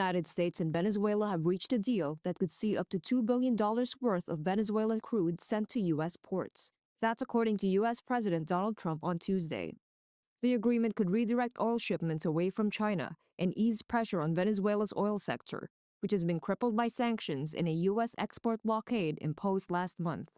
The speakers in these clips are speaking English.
United States and Venezuela have reached a deal that could see up to $2 billion worth of Venezuelan crude sent to U.S. ports. That's according to U.S. President Donald Trump on Tuesday. The agreement could redirect oil shipments away from China and ease pressure on Venezuela's oil sector, which has been crippled by sanctions in a U.S. export blockade imposed last month.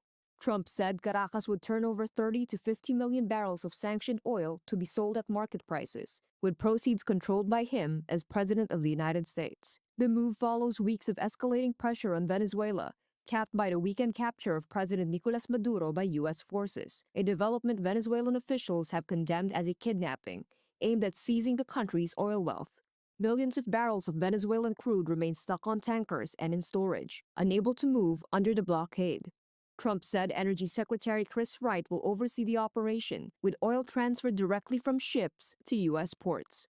Trump said Caracas would turn over 30 to 50 million barrels of sanctioned oil to be sold at market prices, with proceeds controlled by him as President of the United States. The move follows weeks of escalating pressure on Venezuela, capped by the weekend capture of President Nicolas Maduro by U.S. forces, a development Venezuelan officials have condemned as a kidnapping, aimed at seizing the country's oil wealth. Millions of barrels of Venezuelan crude remain stuck on tankers and in storage, unable to move under the blockade. Trump said Energy Secretary Chris Wright will oversee the operation, with oil transferred directly from ships to U.S. ports.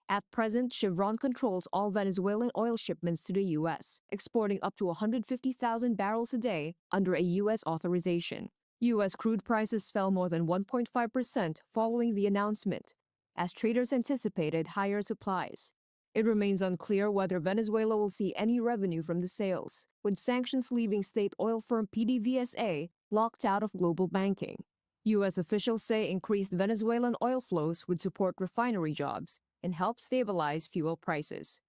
At present, Chevron controls all Venezuelan oil shipments to the U.S., exporting up to 150,000 barrels a day under a U.S. authorization. U.S. crude prices fell more than 1.5% following the announcement, as traders anticipated higher supplies. It remains unclear whether Venezuela will see any revenue from the sales, with sanctions leaving state oil firm PDVSA locked out of global banking. U.S. officials say increased Venezuelan oil flows would support refinery jobs and help stabilize fuel prices.